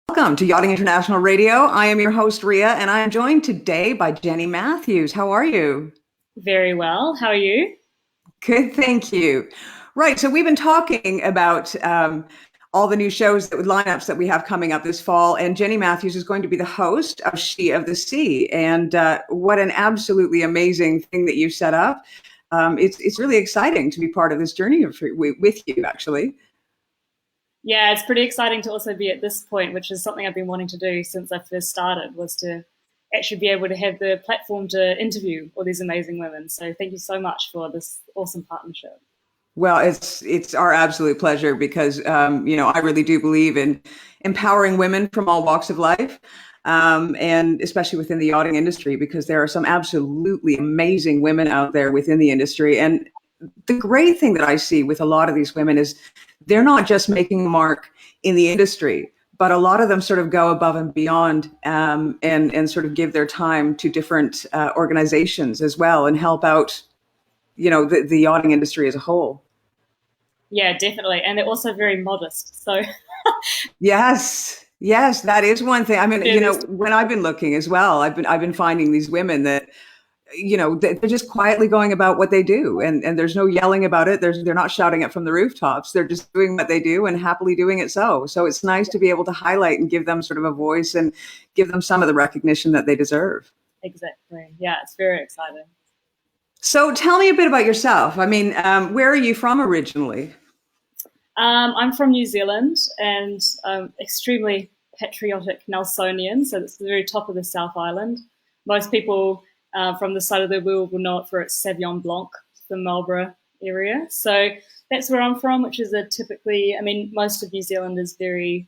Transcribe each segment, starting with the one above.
Welcome to Yachting International Radio. I am your host, Ria, and I am joined today by Jenny Matthews. How are you? Very well. How are you? Good, thank you. Right, so we've been talking about all the new shows, lineups that we have coming up this fall, and Jenny Matthews is going to be the host of She of the Sea. And what an absolutely amazing thing that you've set up. It's really exciting to be part of this journey with you, actually. Yeah, it's pretty exciting to also be at this point, which is something I've been wanting to do since I first started, was to actually be able to have the platform to interview all these amazing women. So thank you so much for this awesome partnership. Well, it's our absolute pleasure because I really do believe in empowering women from all walks of life, and especially within the yachting industry, because there are some absolutely amazing women out there within the industry. And the great thing that I see with a lot of these women is they're not just making a mark in the industry, but a lot of them sort of go above and beyond, and sort of give their time to different organizations as well and help out, the yachting industry as a whole. Yeah, definitely. And they're also very modest. So Yes. Yes, that is one thing. I mean, yeah, there's when I've been looking as well, I've been finding these women that, they're just quietly going about what they do, and there's no yelling about it. They're not shouting it from the rooftops. They're just doing what they do and happily doing it. So it's nice to be able to highlight and give them sort of a voice and give them some of the recognition that they deserve. exactly. Yeah, it's very exciting. So tell me a bit about yourself. I mean, where are you from originally? I'm from New Zealand and I'm extremely patriotic Nelsonian. So it's the very top of the South Island. Most people from the side of the world will know it for its Sauvignon Blanc, the Marlborough area. So that's where I'm from, which is a typically, I mean, most of New Zealand is very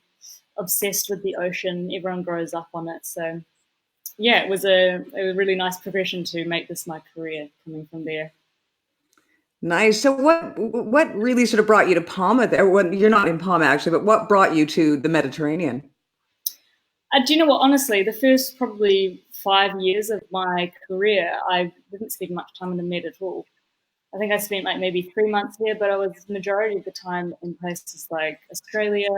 obsessed with the ocean. Everyone grows up on it. So yeah, it was a really nice progression to make this my career coming from there. Nice. So what really sort of brought you to Palma there? Well, you're not in Palma actually, but what brought you to the Mediterranean? Do you know what? Honestly, the first probably 5 years of my career, I didn't spend much time in the Med at all. I think I spent like maybe 3 months here, but I was majority of the time in places like Australia,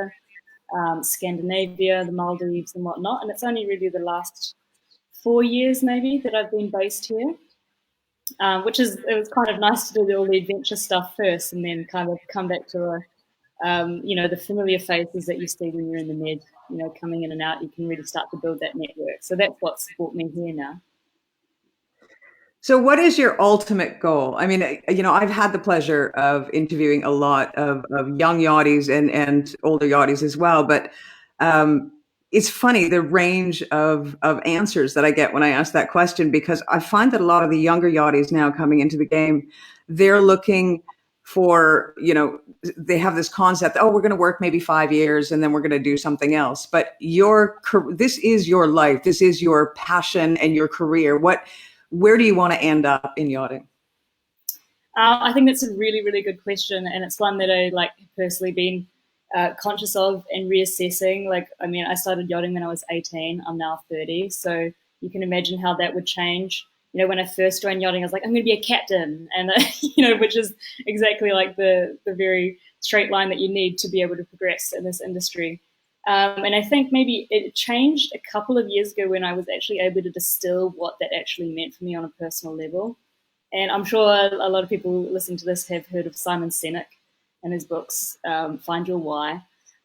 Scandinavia, the Maldives, and whatnot. And it's only really the last 4 years maybe that I've been based here, which is it was kind of nice to do all the adventure stuff first, and then kind of come back to the familiar faces that you see when you're in the Med. Coming in and out, you can really start to build that network. So that's what's brought me here now. So what is your ultimate goal? I mean, I've had the pleasure of interviewing a lot of young yachties and older yachties as well, but um, it's funny the range of answers that I get when I ask that question, because I find that a lot of the younger yachties now coming into the game, they're looking for, they have this concept, oh, we're going to work maybe 5 years and then we're going to do something else. But this is your life, this is your passion and your career. Where do you want to end up in yachting? I think that's a really, really good question, and it's one that I like personally been conscious of and reassessing. Like, I mean, I started yachting when I was 18. I'm now 30, so you can imagine how that would change. When I first joined yachting, I was like, I'm going to be a captain, and which is exactly like the very straight line that you need to be able to progress in this industry. And I think maybe it changed a couple of years ago when I was actually able to distill what that actually meant for me on a personal level. And I'm sure a lot of people listening to this have heard of Simon Sinek and his books, Find Your Why.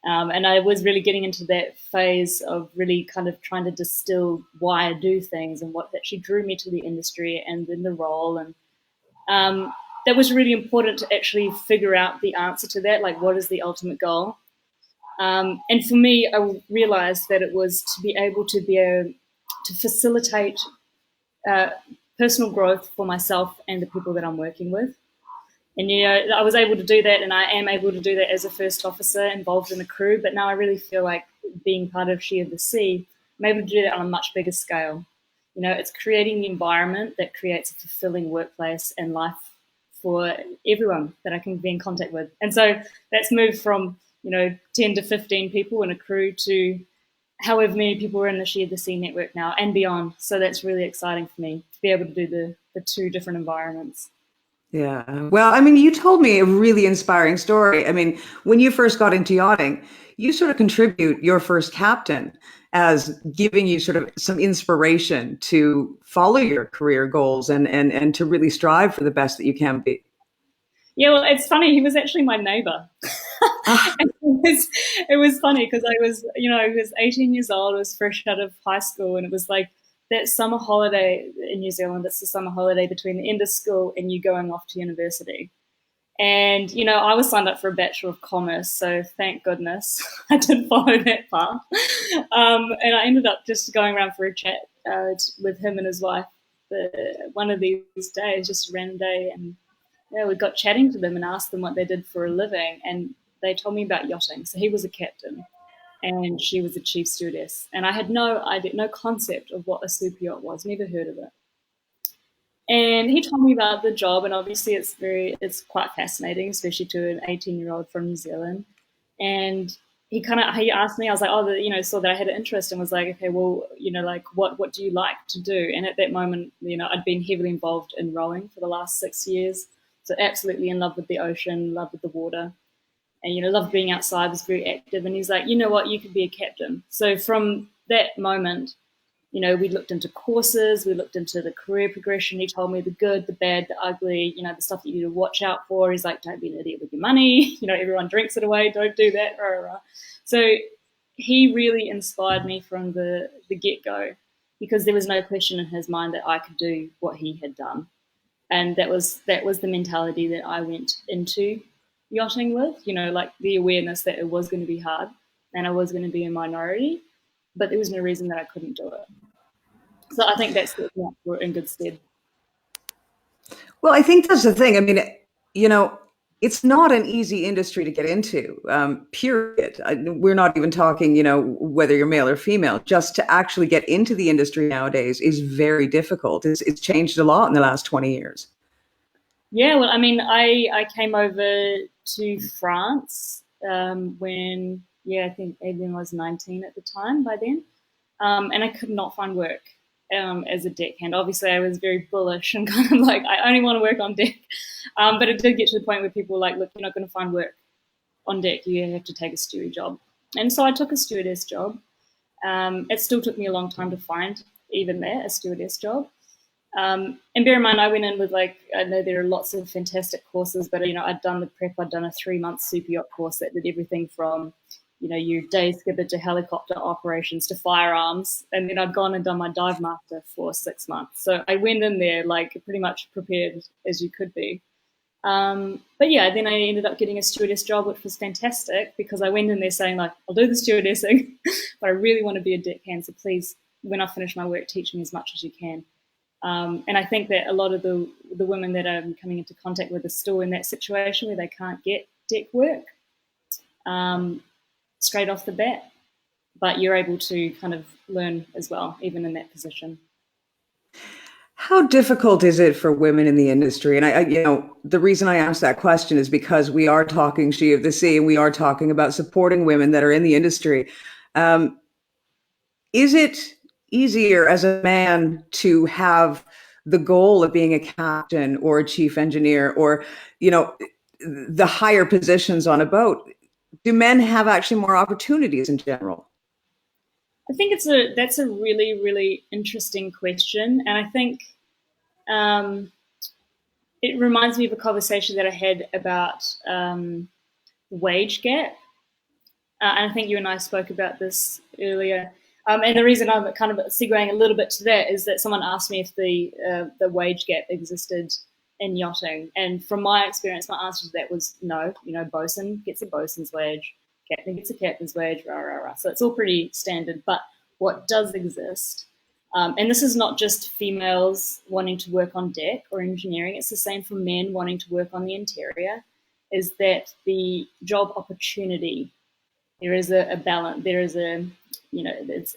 And I was really getting into that phase of really kind of trying to distill why I do things and what actually drew me to the industry and in the role. And that was really important to actually figure out the answer to that, like what is the ultimate goal. And for me, I realized that it was to be able to facilitate uh, personal growth for myself and the people that I'm working with. And I was able to do that, and I am able to do that as a first officer involved in the crew. But now I really feel like being part of She of the Sea, I'm able to do that on a much bigger scale. It's creating the environment that creates a fulfilling workplace and life for everyone that I can be in contact with. And so that's moved from 10 to 15 people in a crew to however many people are in the She of the Sea network now and beyond. So that's really exciting for me to be able to do the two different environments. Yeah. Well, I mean, you told me a really inspiring story. I mean, when you first got into yachting, you sort of contribute your first captain as giving you sort of some inspiration to follow your career goals and to really strive for the best that you can be. Yeah, well, it's funny. He was actually my neighbor. Ah, It was funny because I was 18 years old. I was fresh out of high school, and it was like that summer holiday in New Zealand. It's the summer holiday between the end of school and you going off to university. And, I was signed up for a Bachelor of Commerce, so thank goodness I didn't follow that path. And I ended up just going around for a chat with him and his wife one of these days, just a random day. And yeah, we got chatting to them and asked them what they did for a living. And they told me about yachting. So he was a captain and she was a chief stewardess. And I had no idea, no concept of what a super yacht was, never heard of it. And he told me about the job, and obviously it's quite fascinating, especially to an 18-year-old from New Zealand. And he asked me, I was like, oh, saw that I had an interest, and was like, okay, well, like what do you like to do? And at that moment, I'd been heavily involved in rowing for the last 6 years, so absolutely in love with the ocean, love with the water, and loved being outside, was very active. And he's like, you know what, you could be a captain. So from that moment, we looked into courses, we looked into the career progression. He told me the good, the bad, the ugly, the stuff that you need to watch out for. He's like, don't be an idiot with your money. Everyone drinks it away. Don't do that. Rah, rah, rah. So he really inspired me from the get-go, because there was no question in his mind that I could do what he had done. And that was the mentality that I went into yachting with, like the awareness that it was going to be hard and I was going to be a minority, but there was no reason that I couldn't do it. So I think that's we're in good stead. well, I think that's the thing. I mean, you know, it's not an easy industry to get into, period. We're not even talking, whether you're male or female. Just to actually get into the industry nowadays is very difficult. It's changed a lot in the last 20 years. Yeah, well, I mean, I came over to France when, I think Adrian was 19 at the time by then, and I could not find work as a deckhand. Obviously, I was very bullish and kind of like, I only want to work on deck. But it did get to the point where people were like, look, you're not going to find work on deck. You have to take a steward job. And so I took a stewardess job. It still took me a long time to find even there a stewardess job. And bear in mind, I went in with I know there are lots of fantastic courses, but I'd done the prep. I'd done a 3-month super yacht course that did everything from your day skipper to helicopter operations to firearms, and then I'd gone and done my dive master for 6 months. So I went in there pretty much prepared as you could be. But yeah, then I ended up getting a stewardess job, which was fantastic because I went in there saying I'll do the stewardessing, but I really want to be a deckhand. So please, when I finish my work, teach me as much as you can. And I think that a lot of the women that I'm coming into contact with are still in that situation where they can't get deck work straight off the bat, but you're able to kind of learn as well, even in that position. How difficult is it for women in the industry? And the reason I asked that question is because we are talking She of the Sea, and we are talking about supporting women that are in the industry. Is it easier as a man to have the goal of being a captain or a chief engineer or, the higher positions on a boat? Do men have actually more opportunities in general? I think that's a really, really interesting question. And I think it reminds me of a conversation that I had about wage gap. And I think you and I spoke about this earlier. And the reason I'm kind of segueing a little bit to that is that someone asked me if the wage gap existed in yachting. And from my experience, my answer to that was no. Bosun gets a bosun's wage, captain gets a captain's wage, rah, rah, rah. So it's all pretty standard. But what does exist, and this is not just females wanting to work on deck or engineering, it's the same for men wanting to work on the interior, is that the job opportunity, there is a balance, there is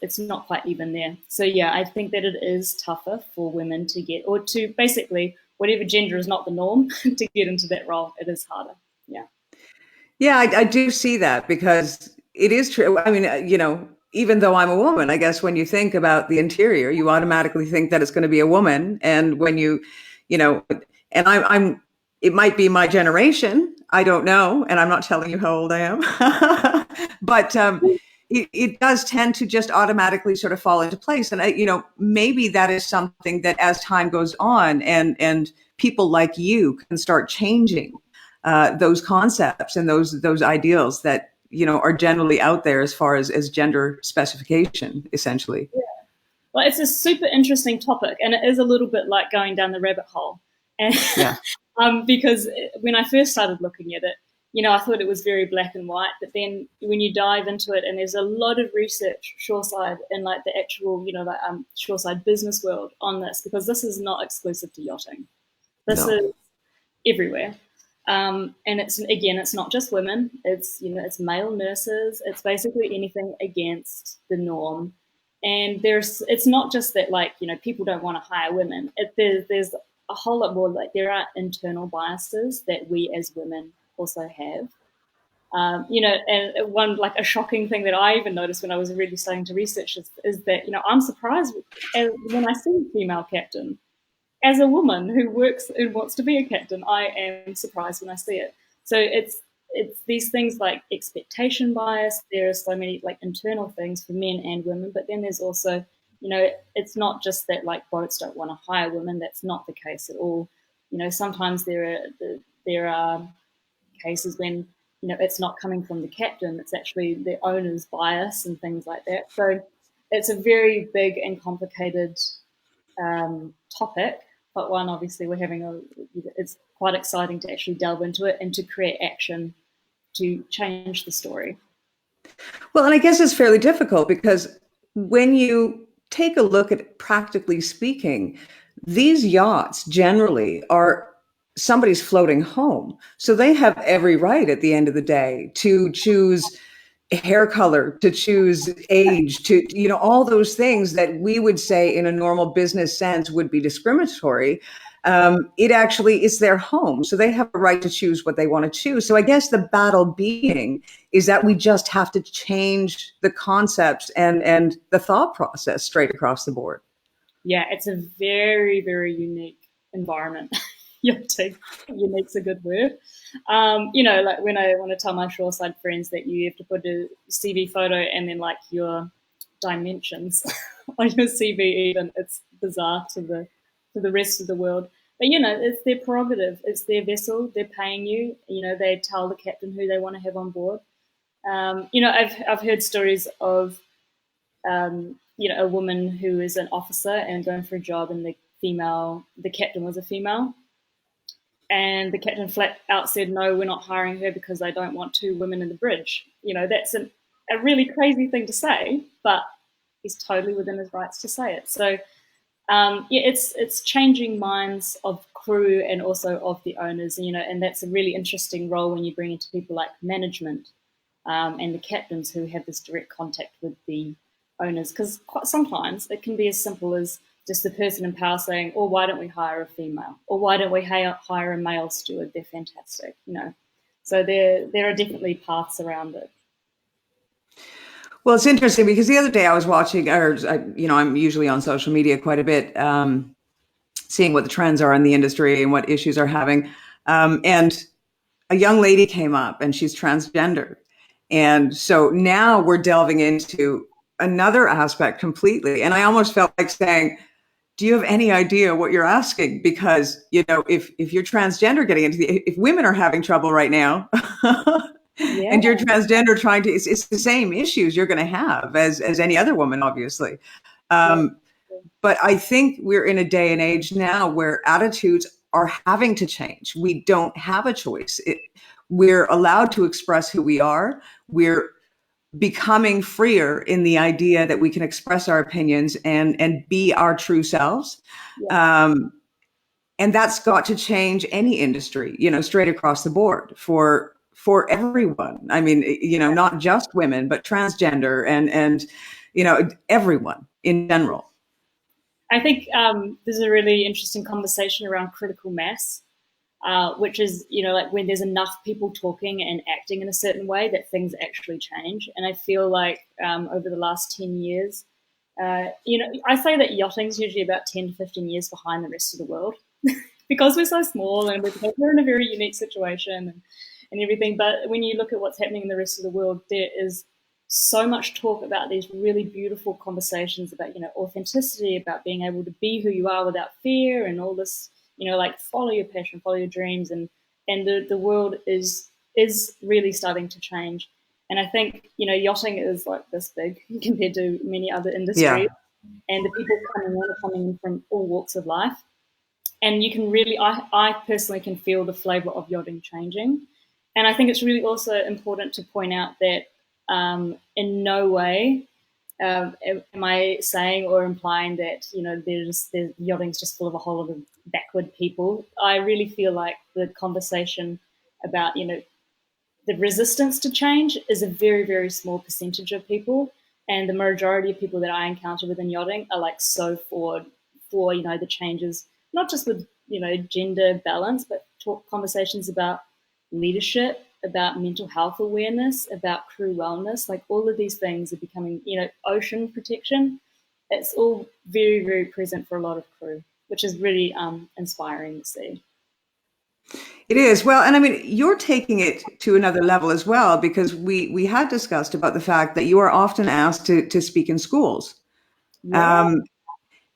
it's not quite even there. So yeah, I think that it is tougher for women to get, or to basically, whatever gender is not the norm, to get into that role. It is harder. Yeah. Yeah, I do see that because it is true. I mean, even though I'm a woman, I guess when you think about the interior, you automatically think that it's going to be a woman. And when you know, and I'm it might be my generation. I don't know. And I'm not telling you how old I am. But it does tend to just automatically sort of fall into place. And, maybe that is something that as time goes on and people like you can start changing those concepts and those ideals that, are generally out there as far as gender specification, essentially. Well, it's a super interesting topic, and it is a little bit like going down the rabbit hole. And Yeah. because when I first started looking at it, I thought it was very black and white. But then when you dive into it, and there's a lot of research shoreside and like the actual, shoreside business world on this, because this is not exclusive to yachting. This No. is everywhere. And it's not just women. It's male nurses. It's basically anything against the norm. And it's not just that people don't want to hire women. There's a whole lot more. Like there are internal biases that we as women also have. And one a shocking thing that I even noticed when I was really starting to research is that I'm surprised when I see a female captain. As a woman who works and wants to be a captain, I am surprised when I see it. So it's these things like expectation bias. There are so many internal things for men and women, but then there's also, it's not just that boats don't want to hire women. That's not the case at all. Sometimes there are cases when it's not coming from the captain. It's actually the owner's bias and things like that. So it's a very big and complicated topic, but one obviously it's quite exciting to actually delve into it and to create action to change the story. Well, and I guess it's fairly difficult because when you take a look at it, practically speaking, these yachts generally are somebody's floating home. So they have every right at the end of the day to choose hair color, to choose age, to, all those things that we would say in a normal business sense would be discriminatory. It actually is their home. So they have a right to choose what they want to choose. So I guess the battle being is that we just have to change the concepts and the thought process straight across the board. Yeah, it's a very, very unique environment. Yachting. Unique's a good word. Like when I want to tell my shoreside friends that you have to put a CV photo and then your dimensions on your CV, even it's bizarre to the rest of the world. But it's their prerogative. It's their vessel. They're paying you. They tell the captain who they want to have on board. I've heard stories of a woman who is an officer and going for a job, and the captain was a female. And the captain flat out said, no, we're not hiring her because I don't want two women in the bridge. That's a really crazy thing to say, but he's totally within his rights to say it. So, it's changing minds of crew and also of the owners, and that's a really interesting role when you bring into people like management and the captains who have this direct contact with the owners. Because sometimes it can be as simple as just the person in power saying, "Oh, why don't we hire a female? Or why don't we hire a male steward? They're fantastic." So there are definitely paths around it. Well, it's interesting because the other day I was watching, I'm usually on social media quite a bit, seeing what the trends are in the industry and what issues are having. And a young lady came up, and she's transgender, and so now we're delving into another aspect completely. And I almost felt like saying, do you have any idea what you're asking? Because, if you're transgender getting into if women are having trouble right now Yeah. and you're transgender trying to, it's the same issues you're going to have as any other woman, obviously. But I think we're in a day and age now where attitudes are having to change. We don't have a choice. We're allowed to express who we are. We're becoming freer in the idea that we can express our opinions and be our true selves. Yeah. And that's got to change any industry, straight across the board for everyone. I mean, not just women, but transgender and everyone in general. I think there's a really interesting conversation around critical mass, which is, when there's enough people talking and acting in a certain way that things actually change. And I feel like over the last 10 years, I say that yachting is usually about 10 to 15 years behind the rest of the world. because we're so small and we're in a very unique situation and everything. But when you look at what's happening in the rest of the world, there is so much talk about these really beautiful conversations about, authenticity, about being able to be who you are without fear and all this, like follow your passion, follow your dreams. And the world is really starting to change. And I think, yachting is like this big compared to many other Yeah. industries. And the people coming in are coming in from all walks of life. And you can really, I personally can feel the flavor of yachting changing. And I think it's really also important to point out that in no way am I saying or implying that yachting's just full of a whole lot of backward people. I really feel like the conversation about the resistance to change is a very, very small percentage of people, and the majority of people that I encounter within yachting are like so forward for the changes, not just with gender balance, but talk conversations about leadership, about mental health awareness, about crew wellness. Like all of these things are becoming, ocean protection. It's all very, very present for a lot of crew, which is really inspiring to see. It is. Well, and I mean, you're taking it to another level as well, because we had discussed about the fact that you are often asked to speak in schools. Yeah, Um,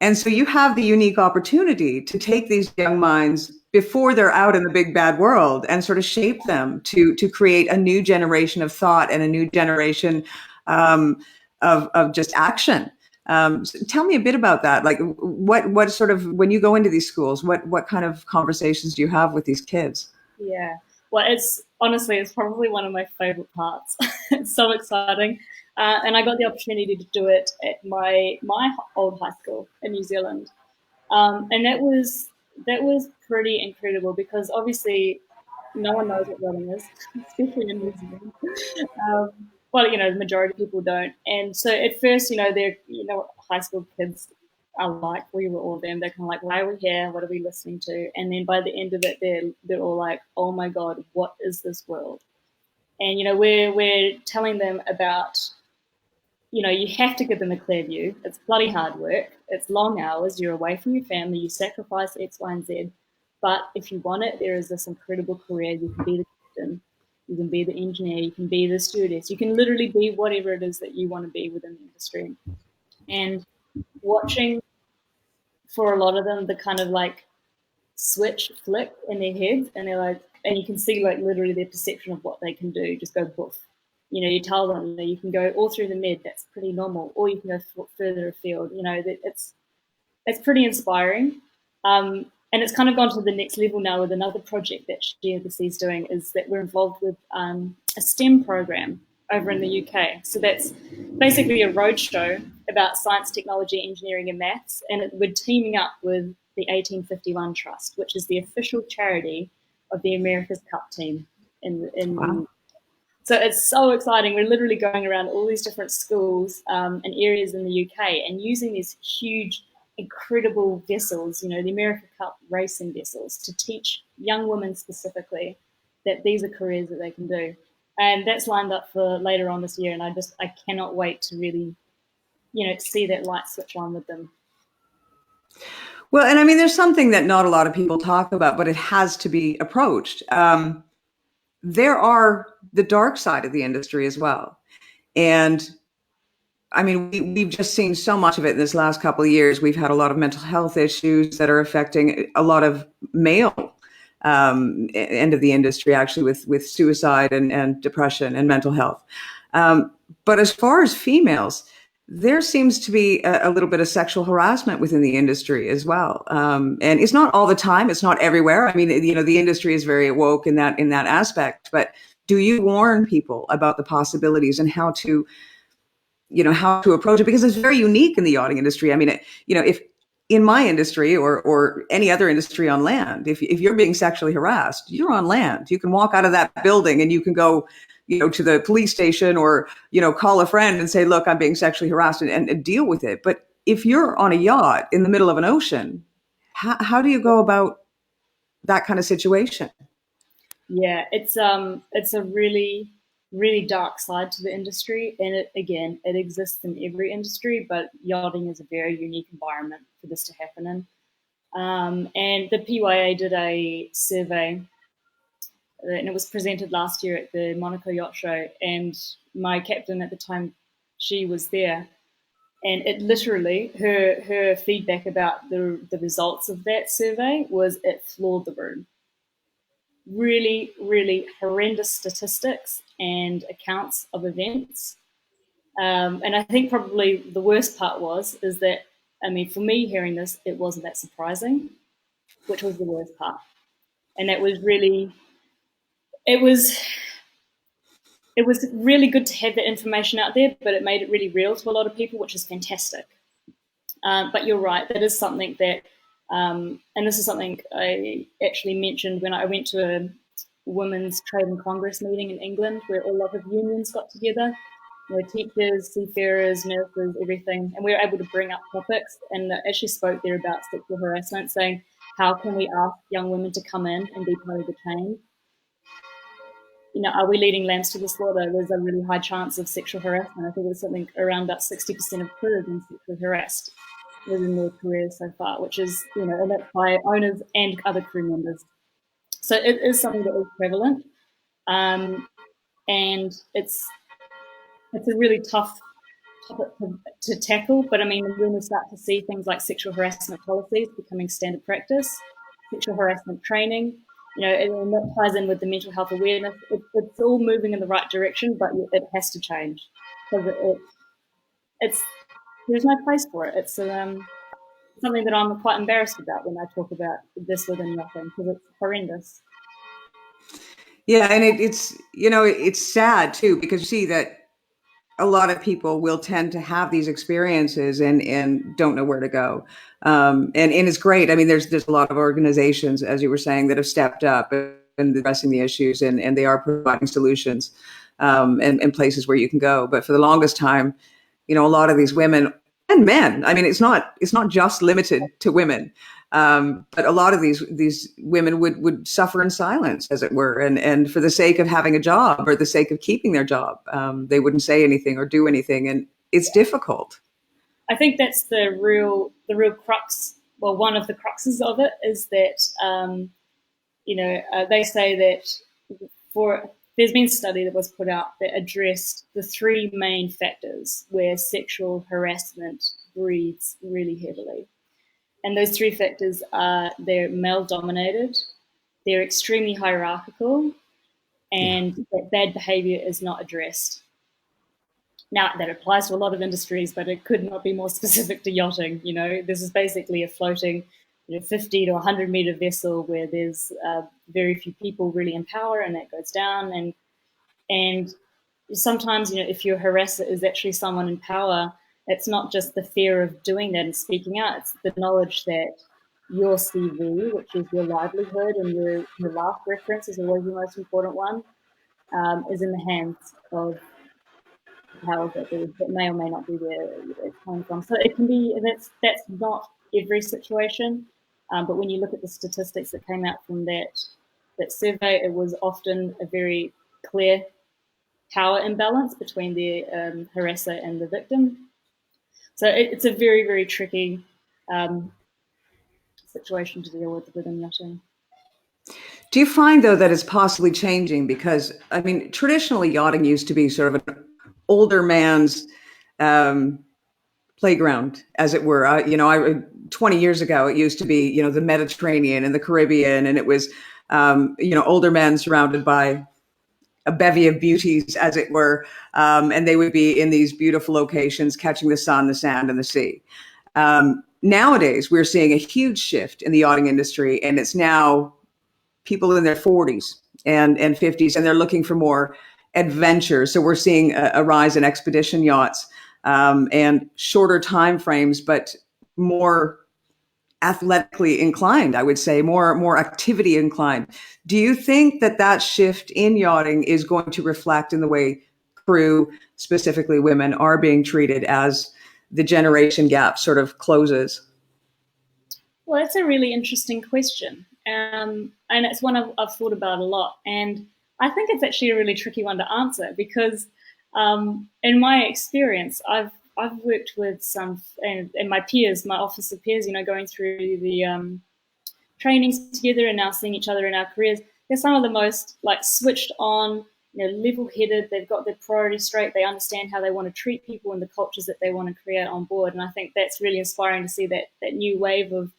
and so you have the unique opportunity to take these young minds before they're out in the big bad world and sort of shape them to create a new generation of thought and a new generation um, of just action. So tell me a bit about that. Like, what sort of, when you go into these schools, what kind of conversations do you have with these kids? yeah. Well, it's probably one of my favorite parts. It's so exciting, and I got the opportunity to do it at my old high school in New Zealand, and that was pretty incredible because obviously no one knows what running is, especially in New Zealand. Um, well, the majority of people don't. And so at first, they're, what high school kids are like. We were all them. They're kind of like, why are we here? What are we listening to? And then by the end of it, they're all like, oh my God, what is this world? And, we're telling them about, you have to give them a clear view. It's bloody hard work. It's long hours. You're away from your family. You sacrifice X, Y, and Z. But if you want it, there is this incredible career. You can be the captain. You can be the engineer. You can be the stewardess. You can literally be whatever it is that you want to be within the industry. And watching for a lot of them, the kind of like switch flick in their heads, and they're like, and you can see like literally their perception of what they can do just go poof. You tell them that you can go all through the med, that's pretty normal, or you can go further afield. That it's pretty inspiring. And it's kind of gone to the next level now with another project that GNBC is doing, is that we're involved with a STEM program over in the UK. So that's basically a roadshow about science, technology, engineering, and maths. And we're teaming up with the 1851 Trust, which is the official charity of the America's Cup team. Wow. So it's so exciting. We're literally going around all these different schools and areas in the UK and using these huge, incredible vessels, the America Cup racing vessels, to teach young women specifically that these are careers that they can do. And that's lined up for later on this year. And I cannot wait to really, see that light switch on with them. Well, and I mean, there's something that not a lot of people talk about, but it has to be approached. There are the dark side of the industry as well. And I mean, we've just seen so much of it in this last couple of years. We've had a lot of mental health issues that are affecting a lot of male end of the industry, actually, with suicide and depression and mental health. But as far as females, there seems to be a little bit of sexual harassment within the industry as well, and it's not all the time. It's not everywhere. I mean, the industry is very woke in that aspect. But do you warn people about the possibilities and how to approach it, because it's very unique in the yachting industry. I mean, if in my industry or any other industry on land, if you're being sexually harassed, you're on land. You can walk out of that building and you can go, to the police station or, call a friend and say, look, I'm being sexually harassed, and deal with it. But if you're on a yacht in the middle of an ocean, how do you go about that kind of situation? Yeah, it's a really really dark side to the industry, and it exists in every industry, but yachting is a very unique environment for this to happen in. And the PYA did a survey, and it was presented last year at the Monaco Yacht Show. And my captain at the time, she was there, and it literally, her feedback about the results of that survey was it floored the room. Really, really horrendous statistics and accounts of events. And I think probably the worst part is that, I mean, for me hearing this, it wasn't that surprising, which was the worst part. And that was really, it was it was really good to have that information out there, but it made it really real to a lot of people, which is fantastic. But you're right, that is something that, and this is something I actually mentioned when I went to a Women's Trade and Congress meeting in England, where a lot of unions got together, teachers, seafarers, nurses, everything, and we were able to bring up topics. And I actually spoke there about sexual harassment, saying, how can we ask young women to come in and be part of the change? Are we leading lambs to the slaughter? There's a really high chance of sexual harassment. I think it was something around about 60% of crew have been sexually harassed within their careers so far, which is, and that's by owners and other crew members. So it is something that is prevalent, and it's a really tough topic to tackle. But I mean, when we start to see things like sexual harassment policies becoming standard practice, sexual harassment training, and that ties in with the mental health awareness. It's all moving in the right direction, but it has to change because there's no place for it. It's something that I'm quite embarrassed about when I talk about this within yachting, because it's horrendous. Yeah, and it's sad too, because you see that a lot of people will tend to have these experiences and don't know where to go. And it's great. I mean, there's a lot of organizations, as you were saying, that have stepped up and addressing the issues, and they are providing solutions, and places where you can go. But for the longest time, a lot of these women and men, I mean, it's not just limited to women. But a lot of these women would suffer in silence, as it were, and for the sake of having a job or the sake of keeping their job, they wouldn't say anything or do anything, and it's difficult. I think that's the real crux. Well, one of the cruxes of it is that they say that there's been a study that was put out that addressed the three main factors where sexual harassment breeds really heavily. And those three factors are they're male-dominated, they're extremely hierarchical, and that bad behavior is not addressed. Now, that applies to a lot of industries, but it could not be more specific to yachting. This is basically a floating 50 to 100-meter vessel where there's very few people really in power, and that goes down. And sometimes, if your harasser is actually someone in power, it's not just the fear of doing that and speaking out, it's the knowledge that your CV, which is your livelihood, and your last reference is always the most important one, is in the hands of powers that may or may not be where it's coming from. So it can be, that's not every situation, but when you look at the statistics that came out from that survey, it was often a very clear power imbalance between the harasser and the victim. So it's a very, very tricky situation to deal with within yachting. Do you find, though, that it's possibly changing? Because, I mean, traditionally, yachting used to be sort of an older man's playground, as it were. 20 years ago, it used to be, the Mediterranean and the Caribbean, and it was, older men surrounded by a bevy of beauties, as it were, and they would be in these beautiful locations, catching the sun, the sand, and the sea. Nowadays, we're seeing a huge shift in the yachting industry, and it's now people in their 40s and 50s, and they're looking for more adventure. So we're seeing a rise in expedition yachts, and shorter time frames, but more athletically inclined, I would say, more activity inclined. Do you think that shift in yachting is going to reflect in the way crew, specifically women, are being treated as the generation gap sort of closes? Well, that's a really interesting question. And it's one I've thought about a lot. And I think it's actually a really tricky one to answer because in my experience, I've I've worked with some and my peers, my officer peers, going through the trainings together and now seeing each other in our careers. They're some of the most like switched on, level-headed. They've got their priorities straight. They understand how they want to treat people and the cultures that they want to create on board. And I think that's really inspiring to see that new wave of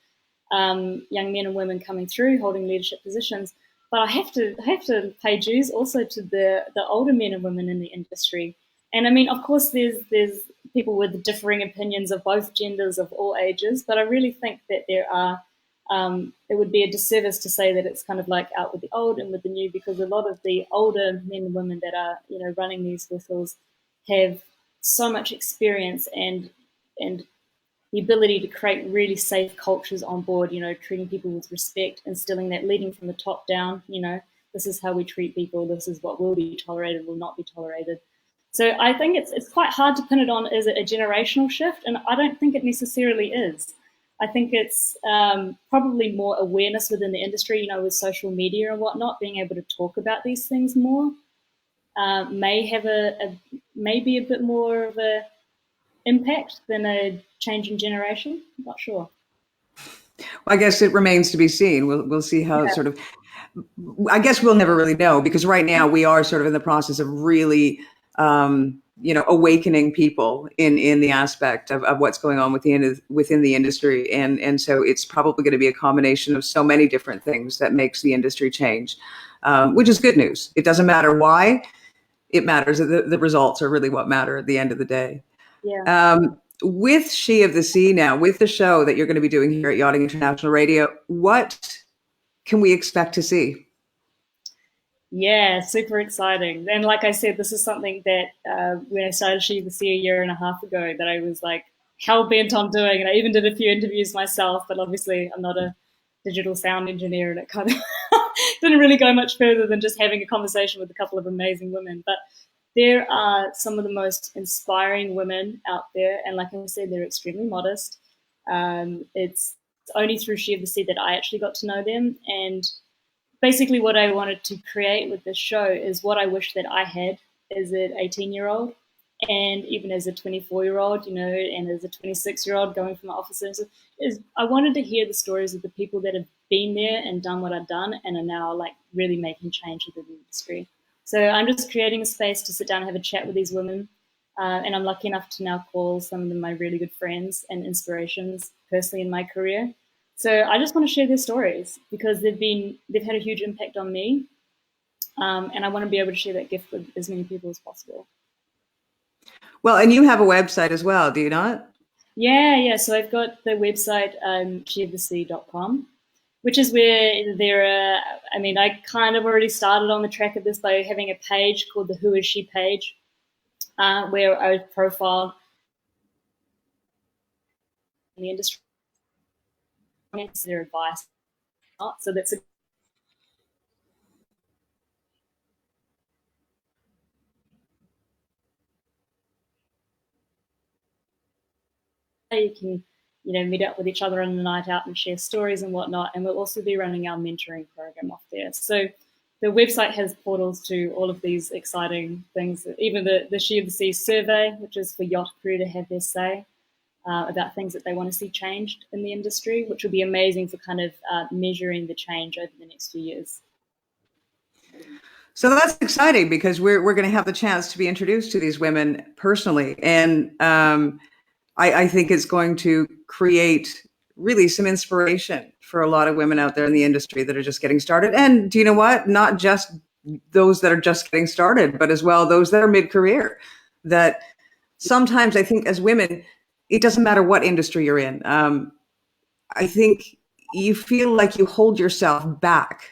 young men and women coming through, holding leadership positions. But I have to pay dues also to the older men and women in the industry. And I mean, of course, there's people with differing opinions of both genders of all ages. But I really think that there are. It would be a disservice to say that it's kind of like out with the old and with the new, because a lot of the older men and women that are running these vessels have so much experience and the ability to create really safe cultures on board, treating people with respect, instilling that, leading from the top down, this is how we treat people, this is what will be tolerated, will not be tolerated. So I think it's quite hard to pin it on as a generational shift, and I don't think it necessarily is. I think it's probably more awareness within the industry, with social media and whatnot, being able to talk about these things more may have maybe a bit more of a impact than a change in generation. I'm not sure. I guess it remains to be seen. We'll see how it sort of. I guess we'll never really know, because right now we are sort of in the process of really, awakening people in the aspect of what's going on within the industry, and so it's probably going to be a combination of so many different things that makes the industry change, which is good news. It doesn't matter why; it matters. The results are really what matter at the end of the day. Yeah. With She of the Sea now, with the show that you're going to be doing here at Yachting International Radio, what can we expect to see? Yeah, super exciting. And like I said, this is something that when I started She of the Sea a year and a half ago, that I was like hell bent on doing. And I even did a few interviews myself, but obviously I'm not a digital sound engineer, and it kind of didn't really go much further than just having a conversation with a couple of amazing women. But there are some of the most inspiring women out there, and like I said, they're extremely modest. It's only through She of the Sea that I actually got to know them, and basically what I wanted to create with this show is what I wish that I had as an 18-year-old, and even as a 24-year-old, and as a 26-year-old going from my officers, is I wanted to hear the stories of the people that have been there and done what I've done and are now like really making change within the industry. So I'm just creating a space to sit down and have a chat with these women. And I'm lucky enough to now call some of them my really good friends and inspirations personally in my career. So I just want to share their stories because they've had a huge impact on me. And I want to be able to share that gift with as many people as possible. Well, and you have a website as well, do you not? Yeah. So I've got the website, sheofthesea.com, which is where I kind of already started on the track of this by having a page called the Who Is She page, where I would profile in the industry, their advice. So that's you can meet up with each other on the night out and share stories and whatnot. And we'll also be running our mentoring program off there. So the website has portals to all of these exciting things, even the She of the Sea survey, which is for yacht crew to have their say about things that they want to see changed in the industry, which will be amazing for kind of measuring the change over the next few years. So that's exciting because we're going to have the chance to be introduced to these women personally. And I think it's going to create really some inspiration for a lot of women out there in the industry that are just getting started. And do you know what? Not just those that are just getting started, but as well those that are mid-career. That sometimes I think as women, it doesn't matter what industry you're in. I think you feel like you hold yourself back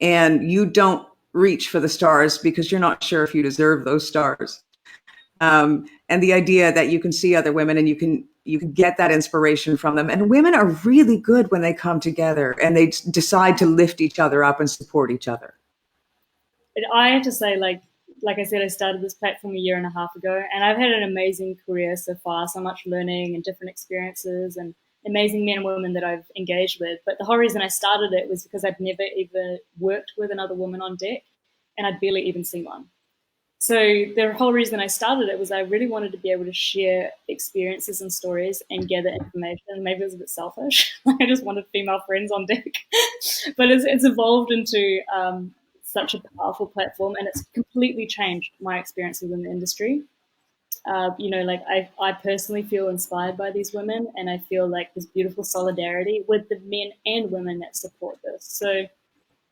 and you don't reach for the stars because you're not sure if you deserve those stars. And the idea that you can see other women and you can get that inspiration from them. And women are really good when they come together and they decide to lift each other up and support each other. I have to say, like I said, I started this platform a year and a half ago, and I've had an amazing career so far, so much learning and different experiences and amazing men and women that I've engaged with. But the whole reason I started it was because I'd never ever worked with another woman on deck, and I'd barely even seen one. So the whole reason I started it was I really wanted to be able to share experiences and stories and gather information. Maybe it was a bit selfish. I just wanted female friends on deck, but it's evolved into such a powerful platform, and it's completely changed my experience within the industry. Like I personally feel inspired by these women, and I feel like there's beautiful solidarity with the men and women that support this. So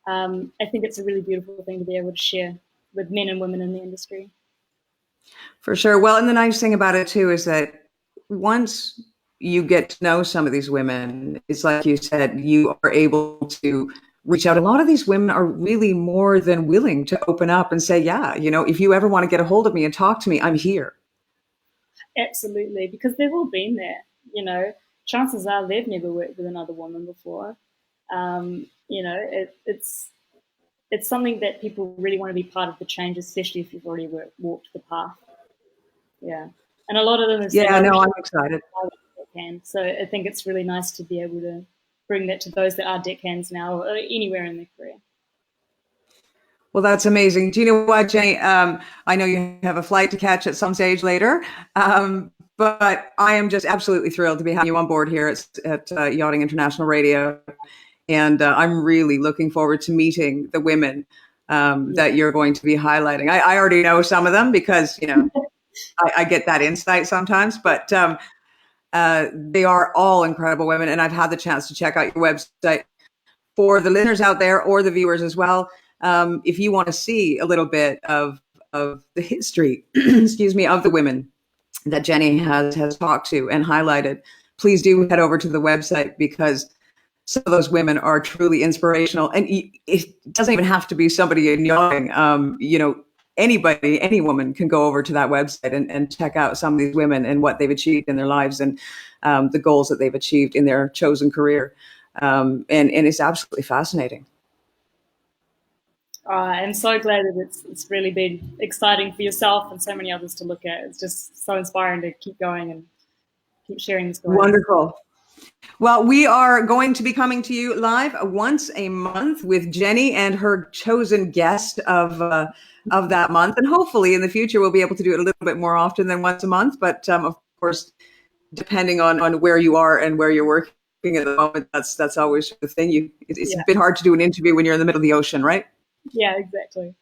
I think it's a really beautiful thing to be able to share with men and women in the industry. For sure. Well, and the nice thing about it too is that once you get to know some of these women, it's like you said, you are able to reach out. A lot of these women are really more than willing to open up and say, yeah, if you ever want to get a hold of me and talk to me, I'm here. Absolutely, because they've all been there. Chances are they've never worked with another woman before. It's something that people really want to be part of the change, especially if you've already walked the path. Yeah, and a lot of them have said, I'm excited. So I think it's really nice to be able to bring that to those that are deckhands now or anywhere in their career. Well, that's amazing. Do you know what, Jenny? I know you have a flight to catch at some stage later, but I am just absolutely thrilled to be having you on board here at Yachting International Radio. And I'm really looking forward to meeting the women that you're going to be highlighting. I already know some of them because, I get that insight sometimes, but they are all incredible women. And I've had the chance to check out your website. For the listeners out there or the viewers as well, if you want to see a little bit of the history, excuse me, of the women that Jenny has talked to and highlighted, please do head over to the website because some of those women are truly inspirational. And it doesn't even have to be somebody in yachting. Anybody, any woman can go over to that website and check out some of these women and what they've achieved in their lives and the goals that they've achieved in their chosen career. And it's absolutely fascinating. I'm so glad that it's really been exciting for yourself and so many others to look at. It's just so inspiring to keep going and keep sharing the stories. Wonderful. Well, we are going to be coming to you live once a month with Jenny and her chosen guest of that month. And hopefully in the future, we'll be able to do it a little bit more often than once a month. But of course, depending on where you are and where you're working at the moment, that's always the thing. It's a bit hard to do an interview when you're in the middle of the ocean, right? Yeah, exactly.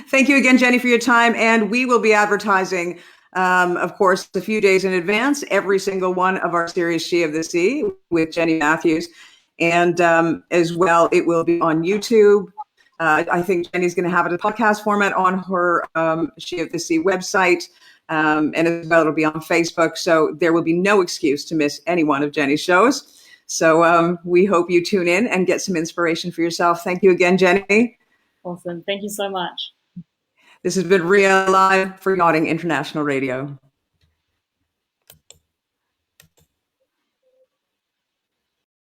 Thank you again, Jenny, for your time. And we will be advertising, of course, a few days in advance, every single one of our series, She of the Sea, with Jenny Matthews. And as well, it will be on YouTube. I think Jenny's going to have it in podcast format on her She of the Sea website. And as well, it'll be on Facebook. So there will be no excuse to miss any one of Jenny's shows. So we hope you tune in and get some inspiration for yourself. Thank you again, Jenny. Awesome. Thank you so much. This has been Ria Live for Yachting International Radio.